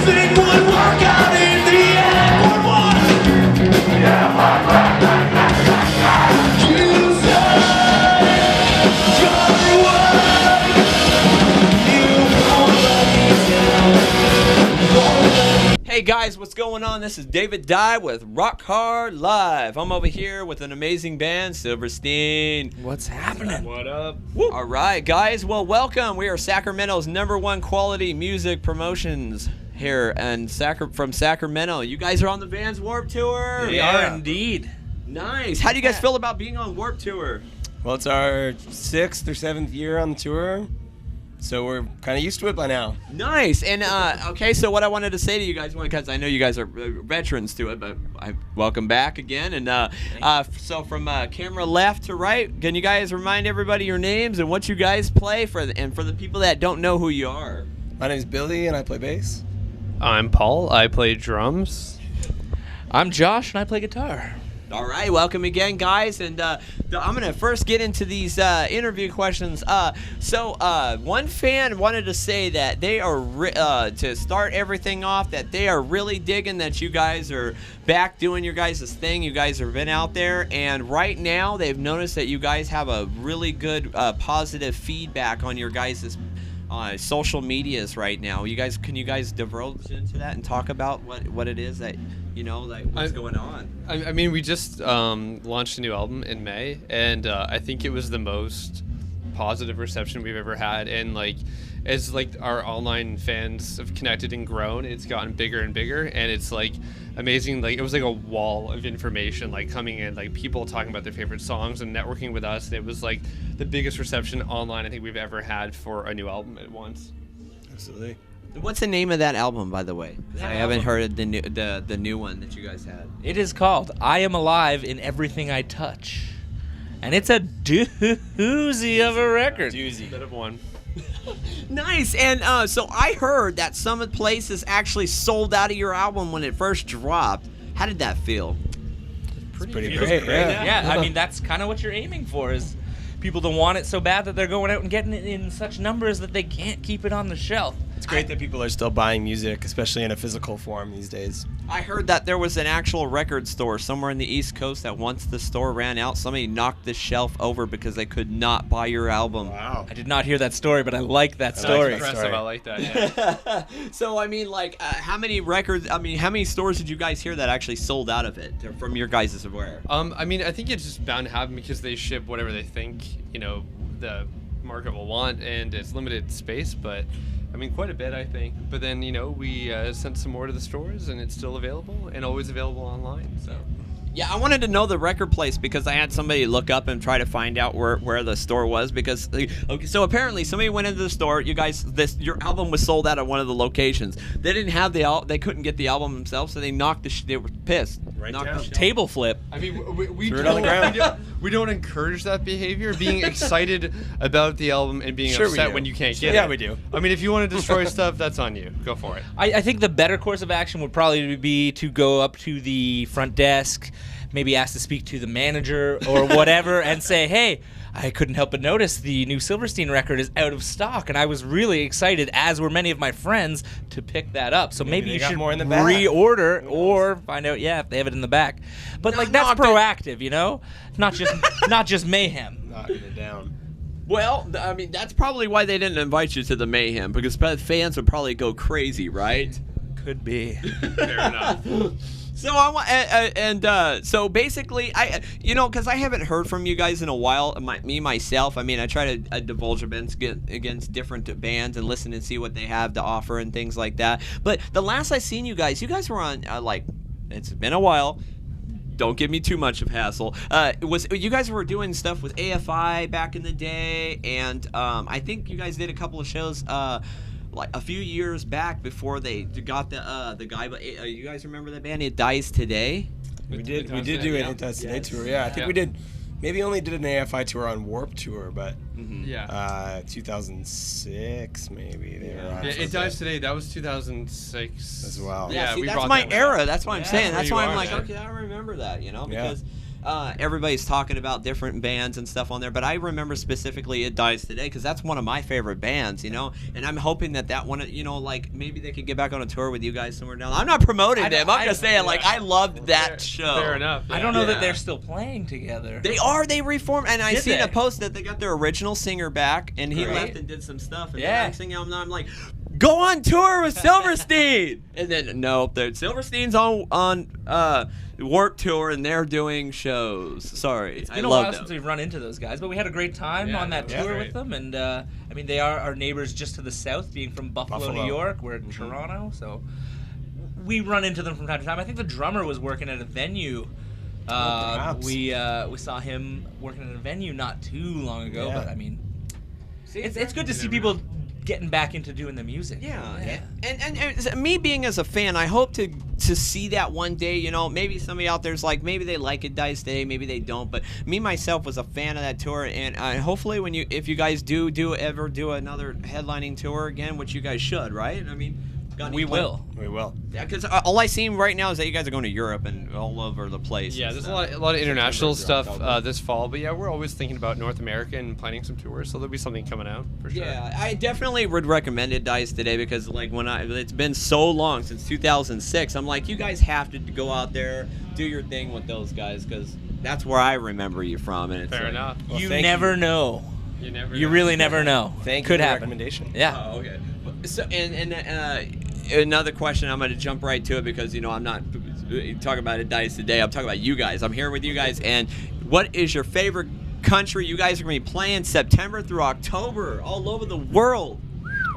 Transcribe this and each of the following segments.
think would work out in the end would what? You said your word. You won't let me down. Hey guys, what's going on? This is David Dye with Rock Hard Live. I'm over here with an amazing band, Silverstein. What's happening? What up? All right, guys. Well, welcome. We are Sacramento's #1 quality music promotions here and from Sacramento. You guys are on the band's Warped Tour. We are indeed. Nice. How do you guys feel about being on Warped Tour? Well, it's our 6th or 7th year on the tour, so we're kind of used to it by now. Nice. And okay, so what I wanted to say to you guys, because I know you guys are veterans to it, but welcome back again. And so from camera left to right, can you guys remind everybody your names and what you guys play for the people that don't know who you are? My name is Billy, and I play bass. I'm Paul. I play drums. I'm Josh, and I play guitar. All right, welcome again, guys. And I'm going to first get into these interview questions. So one fan wanted to say that they are, to start everything off, that they are really digging that you guys are back doing your guys' thing. You guys have been out there, and right now they've noticed that you guys have a really good positive feedback on your guys' social medias right now. Can you guys divulge into that and talk about what it is that, what's going on? I mean, we just launched a new album in May, and I think it was the most positive reception we've ever had. And as our online fans have connected and grown, it's gotten bigger and bigger, and it's amazing. It was a wall of information coming in, people talking about their favorite songs and networking with us. And it was the biggest reception online I think we've ever had for a new album at once. Absolutely. What's the name of that album, by the way? I haven't heard the new one that you guys had. It is called I Am Alive in Everything I Touch. And it's a doozy of a record. Doozy. Bit of one. Nice. And so I heard that some places actually sold out of your album when it first dropped. How did that feel? Pretty great, yeah. I mean, that's kind of what you're aiming for, is people to want it so bad that they're going out and getting it in such numbers that they can't keep it on the shelf. It's great that people are still buying music, especially in a physical form these days. I heard that there was an actual record store somewhere in the East Coast that once the store ran out, somebody knocked the shelf over because they could not buy your album. Wow. I did not hear that story, but I like that story. Impressive. I like that. Yeah. So, I mean, how many stores did you guys hear that actually sold out of it from your guys' aware? I mean, I think it's just bound to happen because they ship whatever they think, the market will want, and it's limited space, but I mean, quite a bit, I think. But then, we sent some more to the stores, and it's still available, and always available online. So. Yeah, I wanted to know the record place because I had somebody look up and try to find out where the store was, because so apparently somebody went into the store. You guys, your album was sold out at one of the locations. They didn't have they couldn't get the album themselves, so they they were pissed. Table flip. I mean, we don't encourage that behavior. Being excited about the album and being upset when you can't get it. Yeah, we do. I mean, if you want to destroy stuff, that's on you. Go for it. I think the better course of action would probably be to go up to the front desk, maybe ask to speak to the manager or whatever, and say, hey, I couldn't help but notice the new Silverstein record is out of stock, and I was really excited, as were many of my friends, to pick that up. So maybe you should more in the back. Reorder or find out, if they have it in the back. But that's proactive, not just mayhem. Knocking it down. Well, I mean, that's probably why they didn't invite you to the mayhem, because fans would probably go crazy, right? Could be. Fair enough. So so basically, because I haven't heard from you guys in a while. Myself, I mean, I try to divulge against different bands and listen and see what they have to offer and things like that. But the last I seen you guys were on it's been a while. Don't give me too much of hassle. You guys were doing stuff with AFI back in the day, and I think you guys did a couple of shows. A few years back before they got the guy, but you guys remember that band? It Dies Today. We did do an It Dies Today tour. Yeah, I think we did. Maybe only did an AFI tour on Warped Tour, but 2006 maybe. They were on It Dies Today. That was 2006 as well. Yeah, see, we that's brought my that era. That's what I'm saying. That's why I'm like, there. okay, I remember that. Because everybody's talking about different bands and stuff on there, but I remember specifically It Dies Today because that's one of my favorite bands, you know. And I'm hoping that one, you know, like maybe they could get back on a tour with you guys somewhere down. I'm not promoting them. I'm just saying, like, I loved that show. Fair enough. I don't know that they're still playing together. They are. They reformed, and I Did seen they? a post that they got their original singer back, and he Great. left and did some stuff. And Yeah. the next thing I'm like, go on tour with Silverstein. And then no, Silverstein's on Warped Tour, and they're doing shows. Sorry, It's I been a love while them. since we've run into those guys, but we had a great time on that tour with them. And I mean, they are our neighbors just to the south, being from Buffalo. New York. We're in Toronto, so we run into them from time to time. I think the drummer was working at a venue. We saw him working at a venue not too long ago, but I mean, it's good to see people getting back into doing the music. Yeah. And me being as a fan, I hope to see that one day. You know, maybe somebody out there's like, maybe they like It Dies Today, maybe they don't. But me myself was a fan of that tour, and hopefully if you guys do ever do another headlining tour again, which you guys should, right? I mean, We will. Yeah, because all I see right now is that you guys are going to Europe and all over the place. Yeah, there's a lot of international stuff this fall, but yeah, we're always thinking about North America and planning some tours, so there'll be something coming out for sure. Yeah, I definitely would recommend It Dies Today because like it's been so long since 2006. I'm like, you guys have to go out there, do your thing with those guys because that's where I remember you from. And it's Fair like, enough. Well, You thank never know. You never. You know. really never know. Thank you Could for the happen. recommendation. Yeah. Oh, okay. So another question. I'm going to jump right to it because I'm not talking about It Dies Today. I'm talking about you guys. I'm here with you guys. And what is your favorite country? You guys are going to be playing September through October all over the world.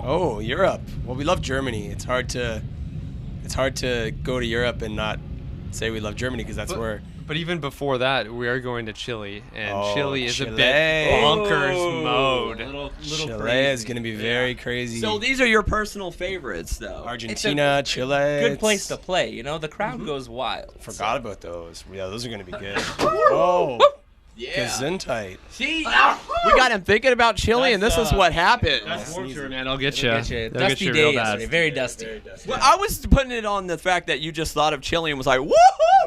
Oh, Europe. Well, we love Germany. It's hard to go to Europe and not say we love Germany because that's where. But even before that, we are going to Chile, and Chile is a Chile. bit bonkers mode. Little Chile crazy. is going to be very crazy. So these are your personal favorites, though. Argentina, Chile. Good place to play. You know, the crowd goes wild. Forgot about those. Yeah, those are going to be good. Oh, Yeah. Gesundheit. See, we got him thinking about Chile, and this is what happened. That's Warped Tour, man. I'll get you. Get you. They'll get Dusty you day real yesterday. bad. Very dusty. Well, I was putting it on the fact that you just thought of Chile and was like, woohoo!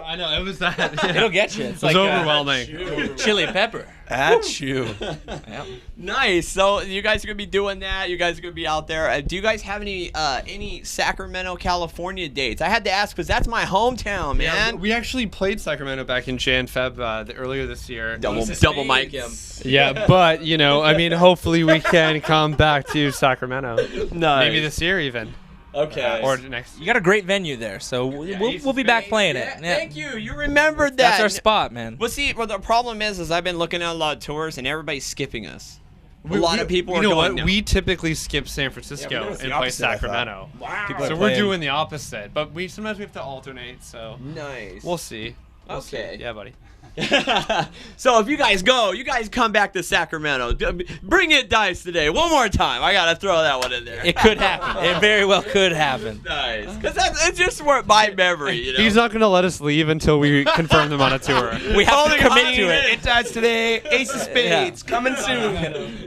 I know it was that. It'll get you. It's It was like overwhelming. chili pepper. At you. Yeah. Nice. So you guys are gonna be doing that. You guys are gonna be out there. Do you guys have any Sacramento, California dates? I had to ask because that's my hometown, man. Yeah, we actually played Sacramento back in Feb earlier this year. double mic him. Yeah, but I mean, hopefully we can come back to Sacramento. Nice. Maybe this year even. Okay. Or next. You got a great venue there, so we'll be back playing it. Yeah, thank you. You remembered that. That's our spot, man. Well, see, the problem is I've been looking at a lot of tours and everybody's skipping us. A lot of people are You know going what? now. We typically skip San Francisco Yeah, we do the and play opposite, I thought. Sacramento. People So are we're playing- doing the opposite, but sometimes we have to alternate. So Nice. we'll see. We'll see. Okay. Yeah, buddy. So if you guys come back to Sacramento. Bring It Dies Today one more time. I gotta throw that one in there. It could happen. It very well could happen. Nice, because it's just my memory. You know? He's not going to let us leave until we confirm them on a tour. We have Only to commit I to mean, it. It Dies Today. Ace of Spades. Coming soon.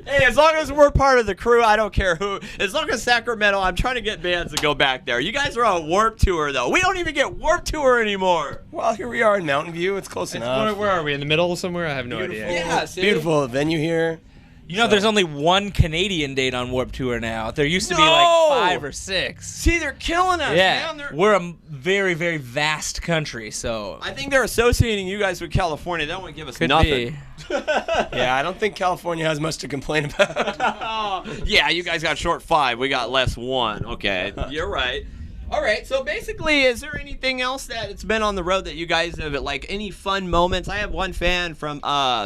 Hey, as long as we're part of the crew, I don't care who. As long as Sacramento, I'm trying to get bands to go back there. You guys are on Warped Tour though. We don't even get Warped Tour anymore. Well, here we are in Mountain View. It's close enough. Where are we? In the middle somewhere? I have no idea. Yeah, see? Beautiful venue here. You know, there's only one Canadian date on Warped Tour now. There used to be No! like 5 or 6. See, they're killing us, Yeah, man. we're a very, very vast country, so I think they're associating you guys with California. They don't want to give us could nothing. be. Yeah, I don't think California has much to complain about. Yeah, you guys got short 5. We got less 1. Okay, you're right. All right, so basically, is there anything else that it's been on the road that you guys have, like, any fun moments? I have one fan from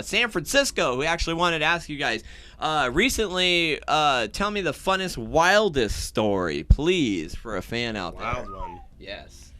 San Francisco who actually wanted to ask you guys, recently, tell me the funnest, wildest story, please, for a fan out there. Wild one. Yes.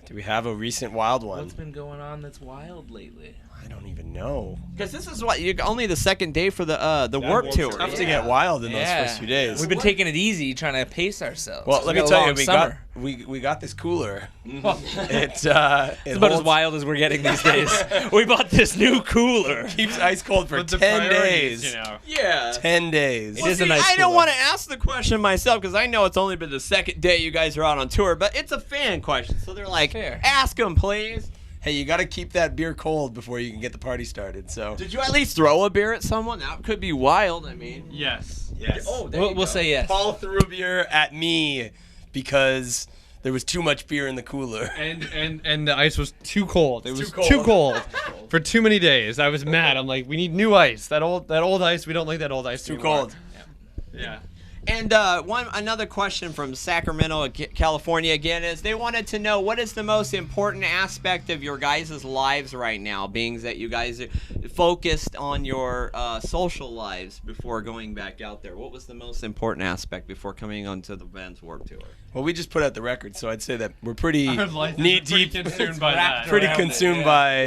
Do we have a recent wild one? What's been going on that's wild lately? I don't even know. Because this is only the second day for the Warped Tour. Tough to get wild in those first few days. We've been taking it easy, trying to pace ourselves. Well, let me got a tell you, long we summer. got this cooler. It's It about as holds- wild as we're getting these days. We bought this new cooler. keeps ice cold for But the 10 priorities, days. Yeah. 10 days. It is a nice I don't cooler. want to ask the question myself because I know it's only been the second day you guys are out on tour, but it's a fan question. So they're like, Fair. ask them, please. hey, you got to keep that beer cold before you can get the party started. So Did you at least throw a beer at someone? That could be wild. I mean, Yes. yes. oh, there you We'll go. say yes. Paul threw a beer at me because there was too much beer in the cooler. And the ice was too cold. It was too too cold. cold for too many days. I was mad. I'm like, we need new ice. That old ice. We don't like that old ice. Too anymore. cold. Yeah. And another question from Sacramento, California again is they wanted to know what is the most important aspect of your guys' lives right now, being that you guys are focused on your social lives before going back out there. What was the most important aspect before coming onto the Vans Warped Tour? Well, we just put out the record, so I'd say that we're pretty Our life is knee pretty deep, consumed by that. pretty around it, consumed yeah. by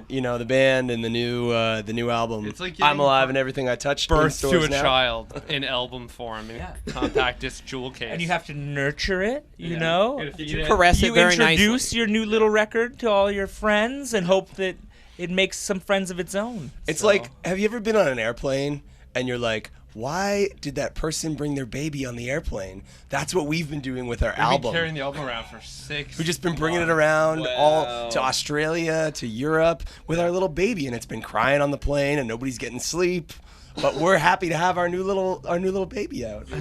Yeah. the band and the new album. It's like I'm getting Alive and Everything I Touch. in Birth to stores a now. child in album form in Yeah. compact disc jewel case. And you have to nurture it, you Yeah. know? Gotta feed you it. caress it You very introduce nicely? your new little record to all your friends and hope that it makes some friends of its own. It's So- like, have you ever been on an airplane and you're like, why did that person bring their baby on the airplane? That's what we've been doing with our We've been album. carrying the album around for 6 We've just been bringing it around Wow. all to Australia, to Europe with our little baby, and it's been crying on the plane, and nobody's getting sleep. But we're happy to have our new little baby out. You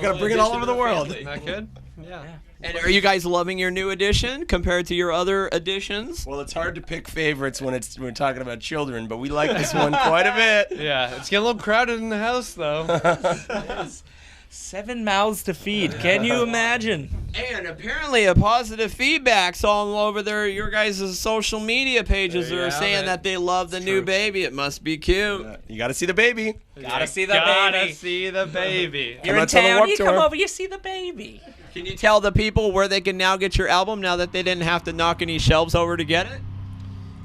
gotta bring it all over the world. Isn't that good? Yeah. And are you guys loving your new edition compared to your other editions? Well, it's hard to pick favorites when we're talking about children, but we like this one quite a bit. Yeah. It's getting a little crowded in the house, though. 7 mouths to feed. Can you imagine? And apparently a positive feedback's all over your guys' social media pages There that you are have saying it. that they love the new true. baby. It must be cute. You got to see the baby. Gotta see the Gotta baby. see the baby. You're Come in out to the town, Warped you come Tour. over, you see the baby. Can you tell the people where they can now get your album now that they didn't have to knock any shelves over to get it?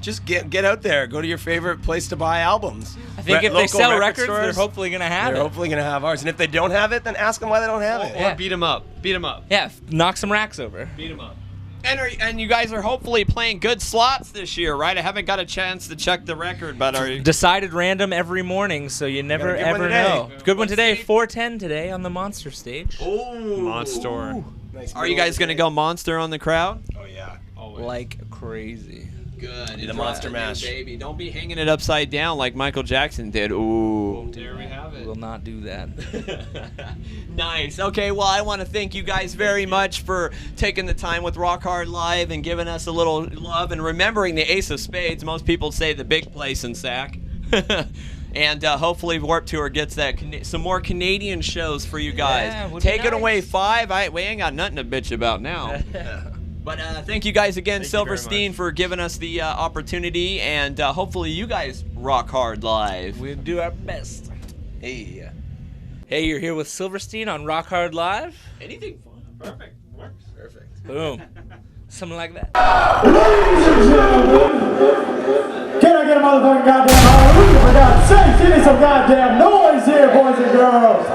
Just get out there. Go to your favorite place to buy albums. I think if they Local sell record records, they're stores, hopefully going to have they're it. hopefully going to have ours. And if they don't have it, then ask them why they don't have it. Yeah. Or beat him up. Beat him up. Yeah, knock some racks over. Beat him up. And you guys are hopefully playing good slots this year, right? I haven't got a chance to check the record, but are you? Decided random every morning, so you never Got a good one ever today. know. Good one What today, stage? 410 today on the Monster stage. Ooh. Monster. Nice Are you guys going to go monster on the crowd? Oh, yeah. Always. Like crazy. Good. The monster mash. Baby. Don't be hanging it upside down like Michael Jackson did. Ooh. There we have it. Will not do that. Nice. Okay, well, I want to thank you guys very much for taking the time with Rock Hard Live and giving us a little love and remembering the Ace of Spades. Most people say the big place in Sac. And hopefully Warped Tour gets that some more Canadian shows for you guys. Yeah, would be Take it nice. away, 5. We ain't got nothing to bitch about now. But thank you guys again, Thank you very Silverstein, much. for giving us the opportunity. And hopefully you guys rock hard live. We'll do our best. Hey. Hey, you're here with Silverstein on Rock Hard Live. Anything fun? Perfect. Works. Perfect. Boom. Something like that. Ladies and gentlemen, can I get a motherfucking goddamn hallelujah for God's sake? Give me some goddamn noise here, boys and girls.